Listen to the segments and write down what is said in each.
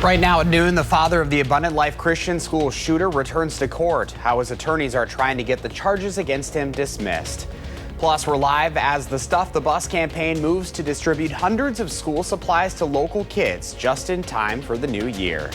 Right now at noon, the father of the Abundant Life Christian School shooter returns to court. How his attorneys are trying to get the charges against him dismissed. Plus, we're live as the Stuff the Bus campaign moves to distribute hundreds of school supplies to local kids just in time for the new year.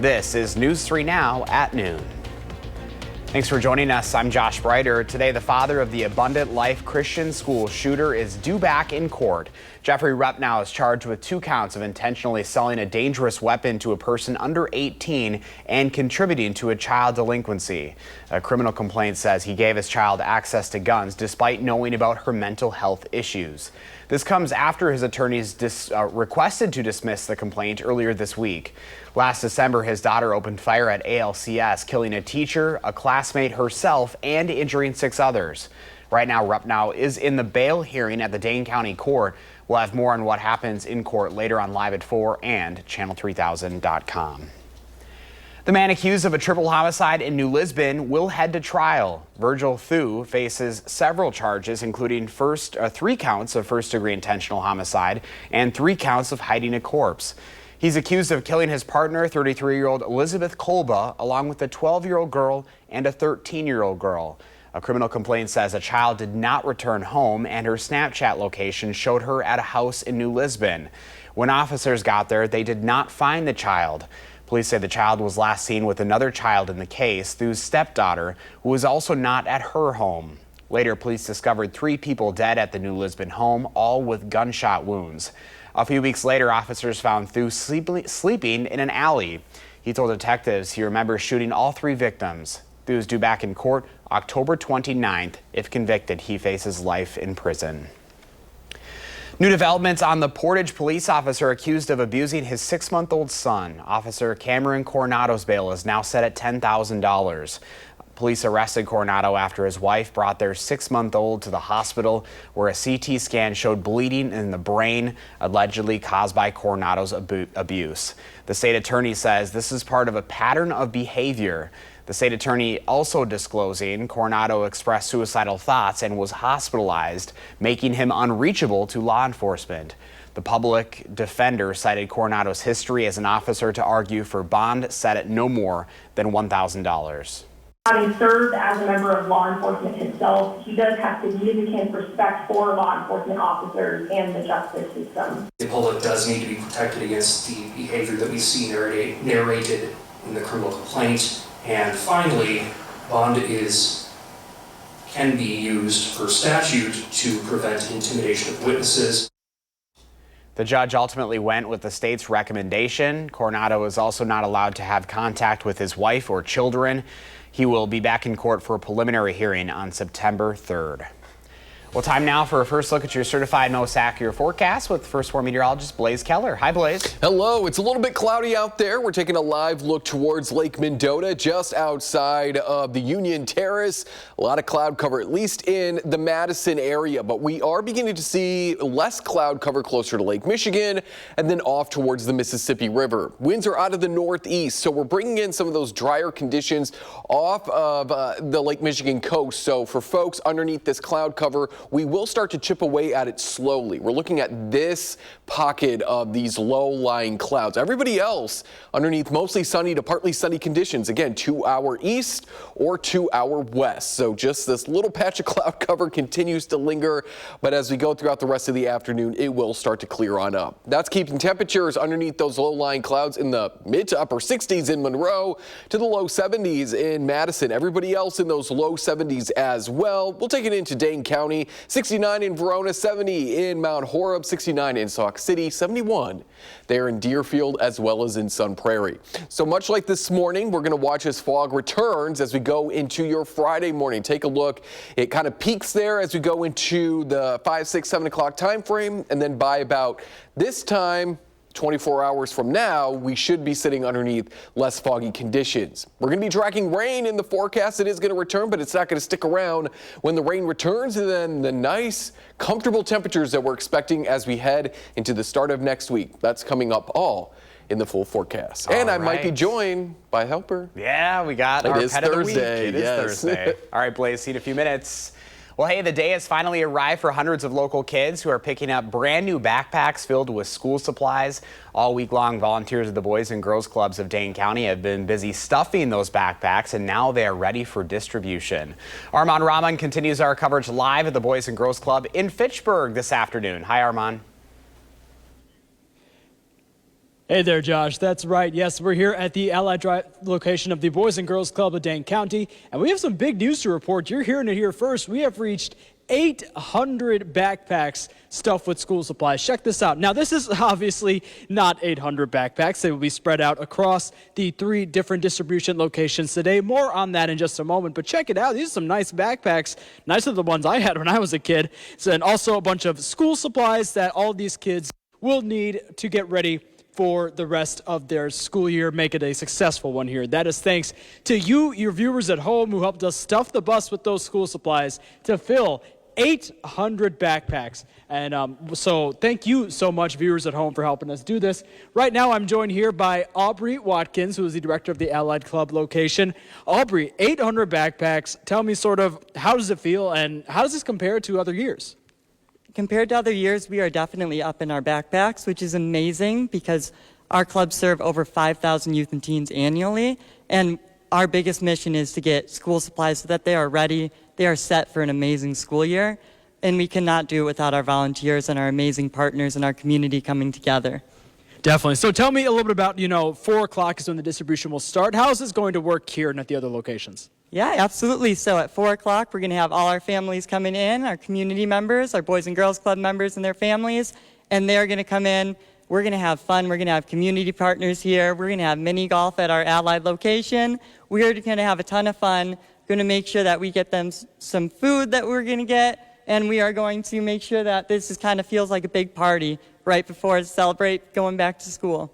This is News 3 Now at noon. Thanks for joining us. I'm Josh Breiter. Today, the father of the Abundant Life Christian School shooter is due back in court. Jeffrey Repnow is charged with 2 counts of intentionally selling a dangerous weapon to a person under 18 and contributing to a child delinquency. A criminal complaint says he gave his child access to guns despite knowing about her mental health issues. This comes after his attorneys requested to dismiss the complaint earlier this week. Last December, his daughter opened fire at ALCS, killing a teacher, a classmate, herself, and injuring 6 others. Right now, Repnow is in the bail hearing at the Dane County Court. We'll have more on what happens in court later on Live at 4 and channel3000.com. The man accused of a triple homicide in New Lisbon will head to trial. Virgil Thu faces several charges, including 3 counts of first-degree intentional homicide and 3 counts of hiding a corpse. He's accused of killing his partner, 33-year-old Elizabeth Kolba, along with a 12-year-old girl and a 13-year-old girl. A criminal complaint says a child did not return home, and her Snapchat location showed her at a house in New Lisbon. When officers got there, they did not find the child. Police say the child was last seen with another child in the case, Thu's stepdaughter, who was also not at her home. Later, police discovered 3 people dead at the New Lisbon home, all with gunshot wounds. A few weeks later, officers found Thu sleeping in an alley. He told detectives he remembers shooting all 3 victims. Thu is due back in court October 29th. If convicted, he faces life in prison. New developments on the Portage police officer accused of abusing his 6-month-old son. Officer Cameron Coronado's bail is now set at $10,000. Police arrested Coronado after his wife brought their 6-month-old to the hospital where a CT scan showed bleeding in the brain, allegedly caused by Coronado's abuse. The state attorney says this is part of a pattern of behavior. The state attorney also disclosing Coronado expressed suicidal thoughts and was hospitalized, making him unreachable to law enforcement. The public defender cited Coronado's history as an officer to argue for bond set at no more than $1,000. Having served as a member of law enforcement himself, he does have significant respect for law enforcement officers and the justice system. The public does need to be protected against the behavior that we see narrated in the criminal complaint. And finally, bond can be used per statute to prevent intimidation of witnesses. The judge ultimately went with the state's recommendation. Coronado is also not allowed to have contact with his wife or children. He will be back in court for a preliminary hearing on September 3rd. Well, time now for a first look at your certified most accurate forecast with First 4 meteorologist Blaze Keller. Hi, Blaze. Hello. It's a little bit cloudy out there. We're taking a live look towards Lake Mendota, just outside of the Union Terrace. A lot of cloud cover, at least in the Madison area, but we are beginning to see less cloud cover closer to Lake Michigan and then off towards the Mississippi River. Winds are out of the northeast, so we're bringing in some of those drier conditions off of the Lake Michigan coast. So for folks underneath this cloud cover, we will start to chip away at it slowly. We're looking at this pocket of these low-lying clouds. Everybody else underneath mostly sunny to partly sunny conditions. Again, 2-hour east or 2-hour west. So just this little patch of cloud cover continues to linger. But as we go throughout the rest of the afternoon, it will start to clear on up. That's keeping temperatures underneath those low-lying clouds in the mid to upper 60s in Monroe to the low 70s in Madison. Everybody else in those low 70s as well. We'll take it into Dane County. 69 in Verona, 70 in Mount Horeb, 69 in Sauk City, 71 there in Deerfield as well as in Sun Prairie. So much like this morning, we're going to watch as fog returns as we go into your Friday morning. Take a look. It kind of peaks there as we go into the 5, 6, 7 o'clock time frame, and then by about this time 24 hours from now, we should be sitting underneath less foggy conditions. We're going to be tracking rain in the forecast. It is going to return, but it's not going to stick around when the rain returns. And then the nice, comfortable temperatures that we're expecting as we head into the start of next week. That's coming up all in the full forecast. And I might be joined by a helper. Yeah, we got our pet of the week. It is Thursday. All right, Blaze, see you in a few minutes. Well, hey, the day has finally arrived for hundreds of local kids who are picking up brand new backpacks filled with school supplies. All week long, volunteers of the Boys and Girls Clubs of Dane County have been busy stuffing those backpacks, and now they are ready for distribution. Armand Rahman continues our coverage live at the Boys and Girls Club in Fitchburg this afternoon. Hi, Armand. Hey there, Josh. That's right. Yes, we're here at the Allied Drive location of the Boys and Girls Club of Dane County, and we have some big news to report. You're hearing it here first. We have reached 800 backpacks stuffed with school supplies. Check this out. Now, this is obviously not 800 backpacks. They will be spread out across the 3 different distribution locations today. More on that in just a moment, but check it out. These are some nice backpacks, nicer than the ones I had when I was a kid. And also a bunch of school supplies that all these kids will need to get ready for the rest of their school year, make it a successful one here. That is thanks to you, your viewers at home, who helped us stuff the bus with those school supplies to fill 800 backpacks. And so thank you so much, viewers at home, for helping us do this. Right now, I'm joined here by Aubrey Watkins, who is the director of the Allied Club location. Aubrey, 800 backpacks. Tell me sort of, how does it feel, and how does this compare to other years? Compared to other years, we are definitely up in our backpacks, which is amazing because our clubs serve over 5,000 youth and teens annually, and our biggest mission is to get school supplies so that they are ready, they are set for an amazing school year, and we cannot do it without our volunteers and our amazing partners and our community coming together. Definitely. So tell me a little bit about, 4 o'clock is when the distribution will start. How is this going to work here and at the other locations? Yeah, absolutely. So at 4 o'clock, we're going to have all our families coming in, our community members, our Boys and Girls Club members and their families, and they're going to come in. We're going to have fun. We're going to have community partners here. We're going to have mini golf at our Allied location. We're going to have a ton of fun. Going to make sure that we get them some food that we're going to get, and we are going to make sure that this is kind of feels like a big party right before to celebrate going back to school.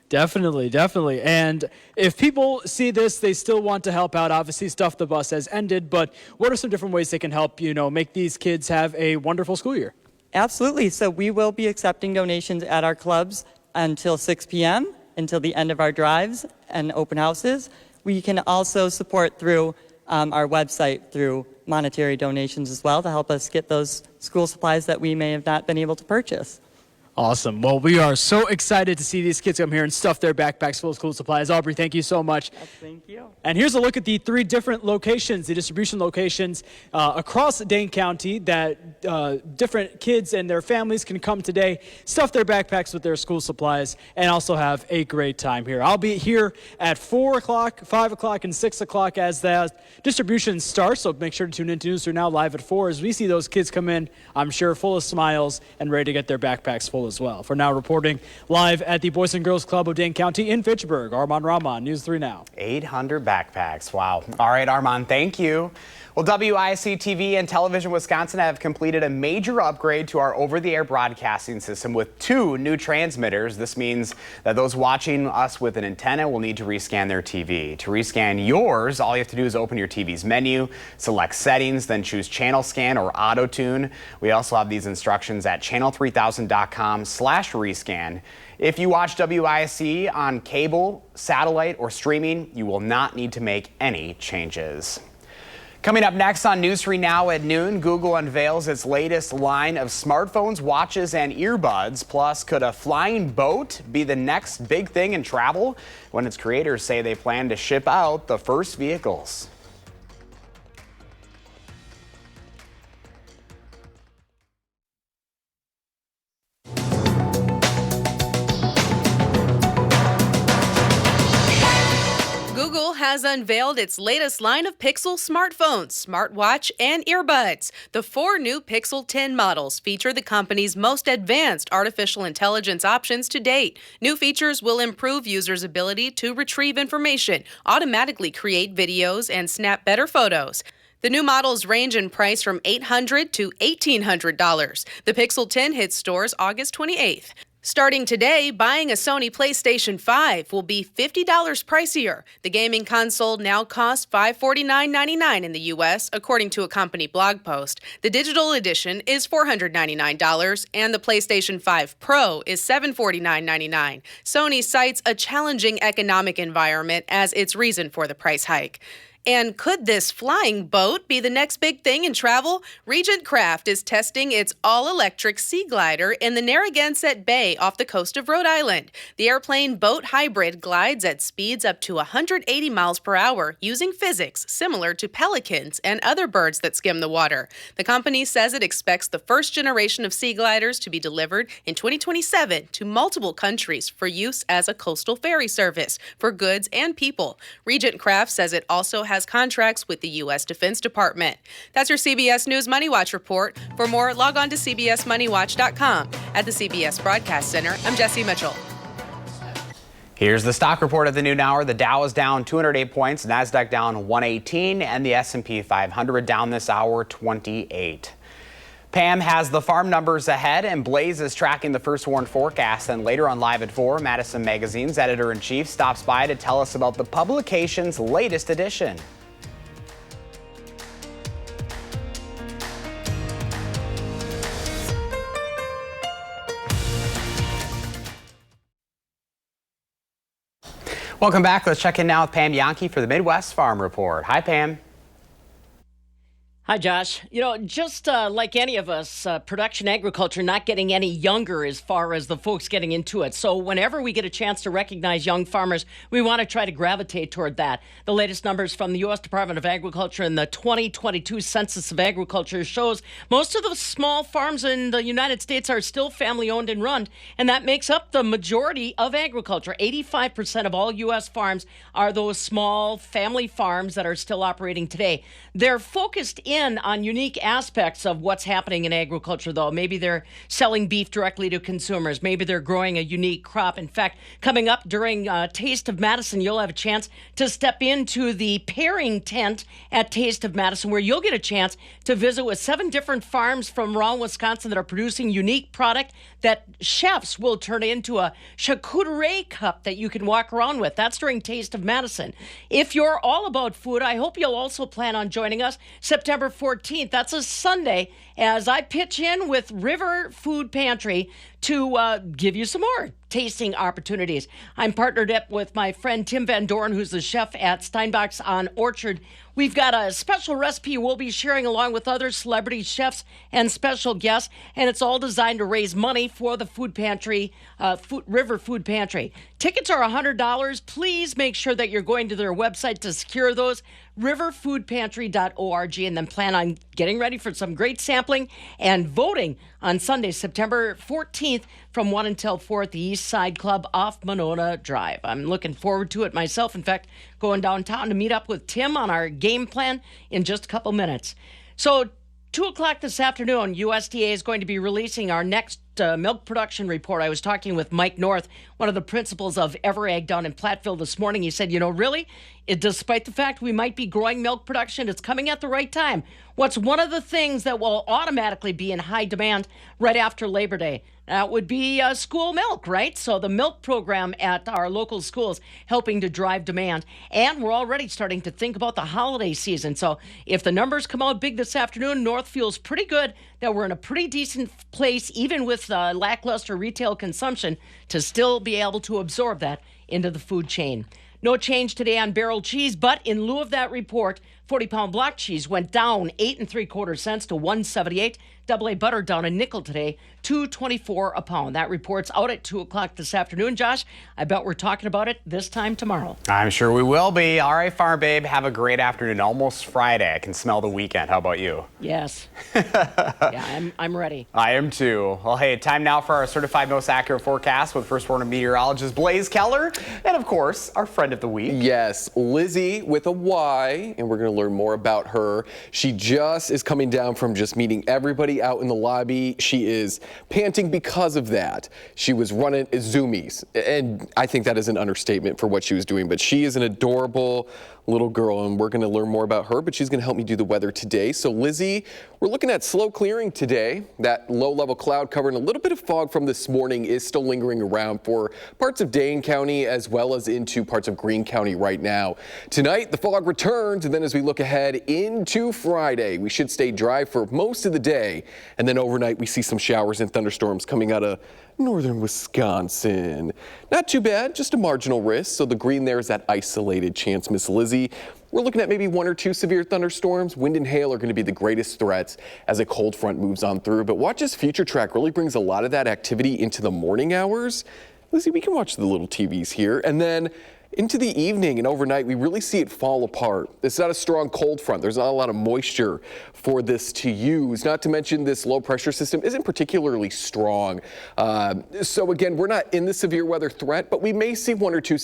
Definitely, definitely. And if people see this, they still want to help out. Obviously, Stuff the Bus has ended, but what are some different ways they can help, make these kids have a wonderful school year? Absolutely. So we will be accepting donations at our clubs until 6 p.m., until the end of our drives and open houses. We can also support through our website through monetary donations as well to help us get those school supplies that we may have not been able to purchase. Awesome. Well, we are so excited to see these kids come here and stuff their backpacks full of school supplies. Aubrey, thank you so much. Yes, thank you. And here's a look at the 3 different locations, the distribution locations across Dane County that different kids and their families can come today, stuff their backpacks with their school supplies, and also have a great time here. I'll be here at 4 o'clock, 5 o'clock, and 6 o'clock as the distribution starts, so make sure to tune into News 3 Now live at 4 as we see those kids come in, I'm sure full of smiles and ready to get their backpacks full as well. For now, reporting live at the Boys and Girls Club of Dane County in Fitchburg, Armand Rahman, News 3 Now. 800 backpacks. Wow. All right, Armand, thank you. Well, WISC-TV and Television Wisconsin have completed a major upgrade to our over-the-air broadcasting system with 2 new transmitters. This means that those watching us with an antenna will need to rescan their TV. To rescan yours, all you have to do is open your TV's menu, select settings, then choose channel scan or auto tune. We also have these instructions at channel3000.com/rescan. If you watch WISC on cable, satellite, or streaming, you will not need to make any changes. Coming up next on News 3 Now at noon, Google unveils its latest line of smartphones, watches, and earbuds. Plus, could a flying boat be the next big thing in travel when its creators say they plan to ship out the first vehicles? Google has unveiled its latest line of Pixel smartphones, smartwatch, and earbuds. The 4 new Pixel 10 models feature the company's most advanced artificial intelligence options to date. New features will improve users' ability to retrieve information, automatically create videos, and snap better photos. The new models range in price from $800 to $1,800. The Pixel 10 hits stores August 28th. Starting today, buying a Sony PlayStation 5 will be $50 pricier. The gaming console now costs $549.99 in the U.S., according to a company blog post. The digital edition is $499, and the PlayStation 5 Pro is $749.99. Sony cites a challenging economic environment as its reason for the price hike. And could this flying boat be the next big thing in travel? Regent Craft is testing its all-electric sea glider in the Narragansett Bay off the coast of Rhode Island. The airplane boat hybrid glides at speeds up to 180 miles per hour using physics similar to pelicans and other birds that skim the water. The company says it expects the first generation of sea gliders to be delivered in 2027 to multiple countries for use as a coastal ferry service for goods and people. Regent Craft says it also has contracts with the U.S. Defense Department. That's your CBS News Money Watch report. For more, log on to cbsmoneywatch.com. At the CBS Broadcast Center, I'm Jesse Mitchell. Here's the stock report at the noon hour. The Dow is down 208 points, NASDAQ down 118, and the S&P 500 down this hour 28. Pam has the farm numbers ahead, and Blaze is tracking the first warn forecast. And later on Live at 4, Madison Magazine's editor-in-chief stops by to tell us about the publication's latest edition. Welcome back. Let's check in now with Pam Yankee for the Midwest Farm Report. Hi, Pam. Hi, Josh. You know, just like any of us, production agriculture not getting any younger as far as the folks getting into it. So whenever we get a chance to recognize young farmers, we want to try to gravitate toward that. The latest numbers from the U.S. Department of Agriculture and the 2022 Census of Agriculture shows most of the small farms in the United States are still family-owned and run, and that makes up the majority of agriculture. 85% of all U.S. farms are those small family farms that are still operating today. They're focused in on unique aspects of what's happening in agriculture, though. Maybe they're selling beef directly to consumers. Maybe they're growing a unique crop. In fact, coming up during Taste of Madison, you'll have a chance to step into the pairing tent at Taste of Madison, where you'll get a chance to visit with 7 different farms from around Wisconsin that are producing unique product that chefs will turn into a charcuterie cup that you can walk around with. That's during Taste of Madison. If you're all about food, I hope you'll also plan on joining us September 14th. That's a Sunday, as I pitch in with River Food Pantry to give you some more tasting opportunities. I'm partnered up with my friend Tim Van Doren, who's the chef at Steinbach's on Orchard. We've got a special recipe we'll be sharing along with other celebrity chefs and special guests, and it's all designed to raise money for the food pantry, River Food Pantry. Tickets are $100. Please make sure that you're going to their website to secure those, riverfoodpantry.org, and then plan on getting ready for some great sampling and voting on Sunday, September 14th from 1 until 4 at the East Side Club off Monona Drive. I'm looking forward to it myself. In fact, going downtown to meet up with Tim on our game plan in just a couple minutes. So 2 o'clock this afternoon, USDA is going to be releasing our next milk production report. I was talking with Mike North, one of the principals of EverAg down in Platteville this morning. He said, you know, really, despite the fact we might be growing milk production, it's coming at the right time. What's one of the things that will automatically be in high demand right after Labor Day? That would be school milk, right? So the milk program at our local schools helping to drive demand. And we're already starting to think about the holiday season. So if the numbers come out big this afternoon, North feels pretty good that we're in a pretty decent place, even with lackluster retail consumption, to still be able to absorb that into the food chain. No change today on barrel cheese, but in lieu of that report, 40-pound block cheese went down 8 3/4 cents to $1.78. AA butter down a nickel today, $2.24 a pound. That report's out at 2 o'clock this afternoon. Josh, I bet we're talking about it this time tomorrow. I'm sure we will be. All right, Farm Babe, have a great afternoon. Almost Friday. I can smell the weekend. How about you? Yes. Yeah, I'm ready. I am too. Well, hey, time now for our certified most accurate forecast with first warning meteorologist Blaze Keller and, of course, our friend of the week. Yes, Lizzie with a Y, and we're going to learn more about her. She just is coming down from just meeting everybody out in the lobby. She is panting because of that. She was running zoomies, and I think that is an understatement for what she was doing, but she is an adorable little girl, and we're going to learn more about her, but she's going to help me do the weather today. So Lizzie, we're looking at slow clearing today. That low-level cloud cover and a little bit of fog from this morning is still lingering around for parts of Dane County as well as into parts of Greene County right now. Tonight, the fog returns, and then as we look ahead into Friday, we should stay dry for most of the day, and then overnight we see some showers and thunderstorms coming out of northern Wisconsin. Not too bad, just a marginal risk. So the green there is that isolated chance, Miss Lizzie. we're looking at maybe 1 or 2 severe thunderstorms. Wind and hail are going to be the greatest threats as a cold front moves on through. But watch as Future Track really brings a lot of that activity into the morning hours. Lizzie, we can watch the little TVs here. And then into the evening and overnight, we really see it fall apart. It's not a strong cold front. There's not a lot of moisture for this to use. Not to mention this low pressure system isn't particularly strong. So again, we're not in the severe weather threat, but we may see 1 or 2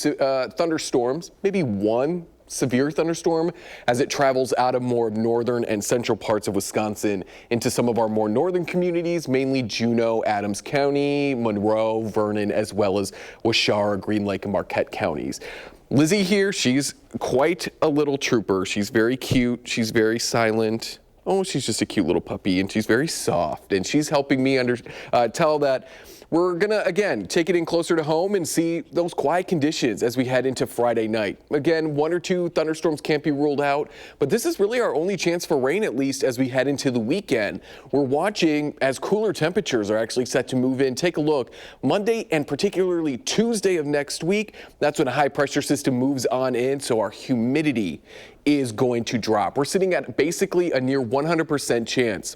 thunderstorms, maybe 1 severe thunderstorm as it travels out of more northern and central parts of Wisconsin into some of our more northern communities, mainly Juneau, Adams County, Monroe, Vernon, as well as Waushara, Green Lake, and Marquette counties. Lizzie here, she's quite a little trooper. She's very cute. She's very silent. Oh, she's just a cute little puppy, and she's very soft. And she's helping me tell that we're gonna, again, take it in closer to home and see those quiet conditions as we head into Friday night. Again, 1 or 2 thunderstorms can't be ruled out, but this is really our only chance for rain, at least as we head into the weekend. We're watching as cooler temperatures are actually set to move in. Take a look. Monday and particularly Tuesday of next week, that's when a high pressure system moves on in, so our humidity is going to drop. We're sitting at basically a near 100% chance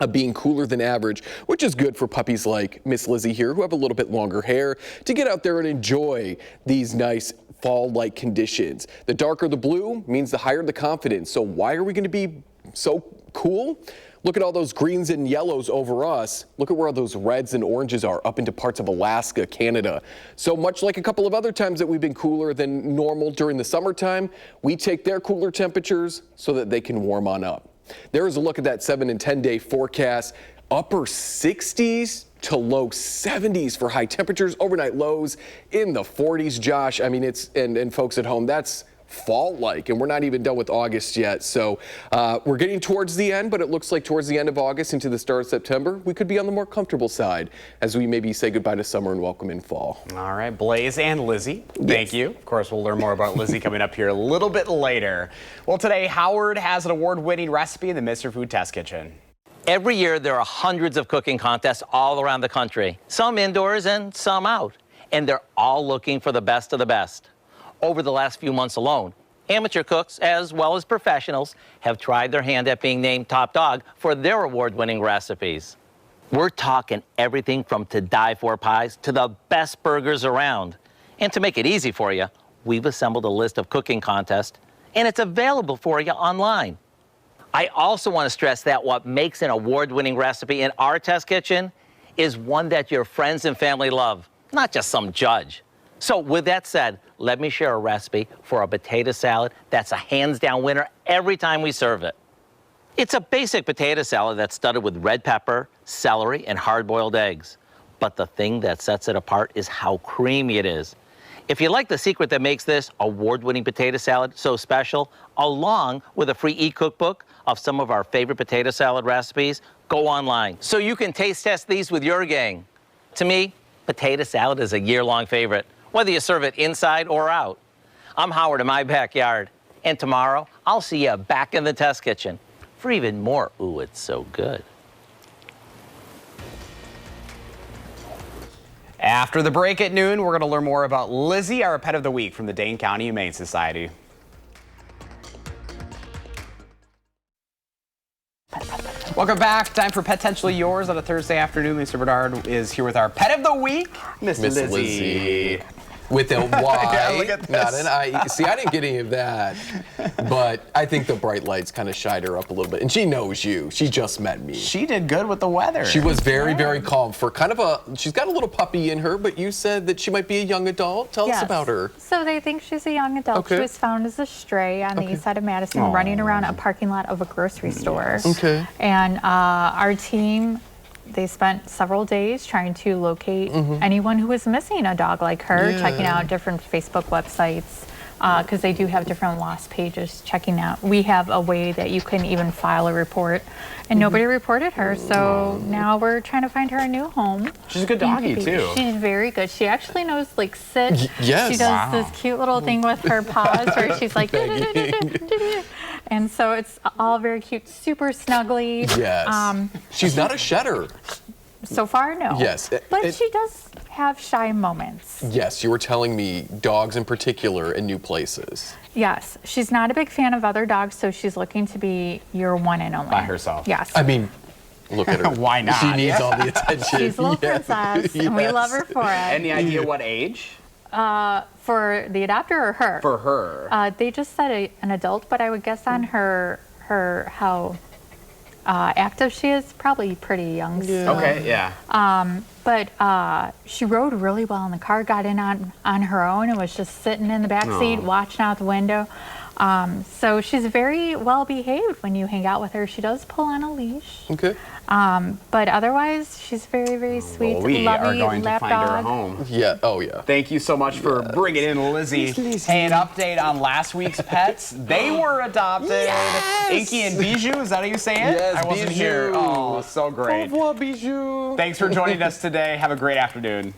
of being cooler than average, which is good for puppies like Miss Lizzie here, who have a little bit longer hair, to get out there and enjoy these nice fall-like conditions. The darker the blue means the higher the confidence. So why are we going to be so cool? Look at all those greens and yellows over us. Look at where all those reds and oranges are up into parts of Alaska, Canada. So much like a couple of other times that we've been cooler than normal during the summertime, we take their cooler temperatures so that they can warm on up. There is a look at that 7 and 10 day forecast. Upper 60s to low 70s for high temperatures. Overnight lows in the 40s, Josh. I mean, it's, and folks at home, that's fall-like, and we're not even done with August yet. So we're getting towards the end, but it looks like towards the end of August into the start of September, we could be on the more comfortable side as we maybe say goodbye to summer and welcome in fall. All right, Blaze and Lizzie, thank you. Of course, we'll learn more about Lizzie coming up here a little bit later. Well, today, Howard has an award-winning recipe in the Mr. Food Test Kitchen. Every year, there are hundreds of cooking contests all around the country, some indoors and some out, and they're all looking for the best of the best. Over the last few months alone, amateur cooks, as well as professionals, have tried their hand at being named top dog for their award-winning recipes. We're talking everything from to-die-for pies to the best burgers around. And to make it easy for you, we've assembled a list of cooking contests, and it's available for you online. I also want to stress that what makes an award-winning recipe in our test kitchen is one that your friends and family love, not just some judge. So with that said, let me share a recipe for a potato salad that's a hands-down winner every time we serve it. It's a basic potato salad that's studded with red pepper, celery, and hard-boiled eggs. But the thing that sets it apart is how creamy it is. If you like the secret that makes this award-winning potato salad so special, along with a free e-cookbook of some of our favorite potato salad recipes, go online so you can taste test these with your gang. To me, potato salad is a year-long favorite, whether you serve it inside or out. I'm Howard in my backyard, and tomorrow I'll see you back in the test kitchen for even more ooh, it's so good. After the break at noon, we're going to learn more about Lizzie, our pet of the week from the Dane County Humane Society. Welcome back. Time for Potentially Yours on a Thursday afternoon. Mr. Bernard is here with our pet of the week, Miss Lizzie. With a Y, Yeah, look at this. not an I. See, I didn't get any of that, but I think the bright lights kind of shied her up a little bit. And she knows you. She just met me. She did good with the weather. She was very, very calm for kind of a, she's got a little puppy in her, but you said that she might be a young adult. Tell us about her. So they think she's a young adult. Okay. She was found as a stray on the east side of Madison, running around a parking lot of a grocery store. Okay. And our team, they spent several days trying to locate anyone who was missing a dog like her, checking out different Facebook websites, because they do have different lost pages, checking out. We have a way that you can even file a report, and nobody reported her, so now we're trying to find her a new home. She's a good doggy, too. She's very good. She actually knows, like, sit. Yes. She does this cute little thing with her paws where she's like, and so it's all very cute, super snuggly. Yes. She's not a shedder. So far, no. Yes. But she does have shy moments. Yes, you were telling me dogs in particular in new places. Yes. She's not a big fan of other dogs, so she's looking to be your one and only. By herself. Yes. I mean, look at her. Why not? She needs all the attention. She's a little princess, and we love her for it. Any idea what age? For the adopter or her? For her. They just said an adult, but I would guess on her how active she is, probably pretty young still. Okay, yeah. But she rode really well in the car, got in on her own and was just sitting in the back seat watching out the window. So she's very well behaved when you hang out with her. She does pull on a leash. Okay. But otherwise, she's very, very sweet, Well, we lovely are going to lap find her a dog. home. Yeah. Oh, yeah. Thank you so much for bringing in Lizzie. Hey, an update on last week's pets. They were adopted. Yes! Inky and Bijou, is that how you say it? Yes, I wasn't Bijou. here. Oh, so great. Au revoir, Bijou. Thanks for joining us today. Have a great afternoon.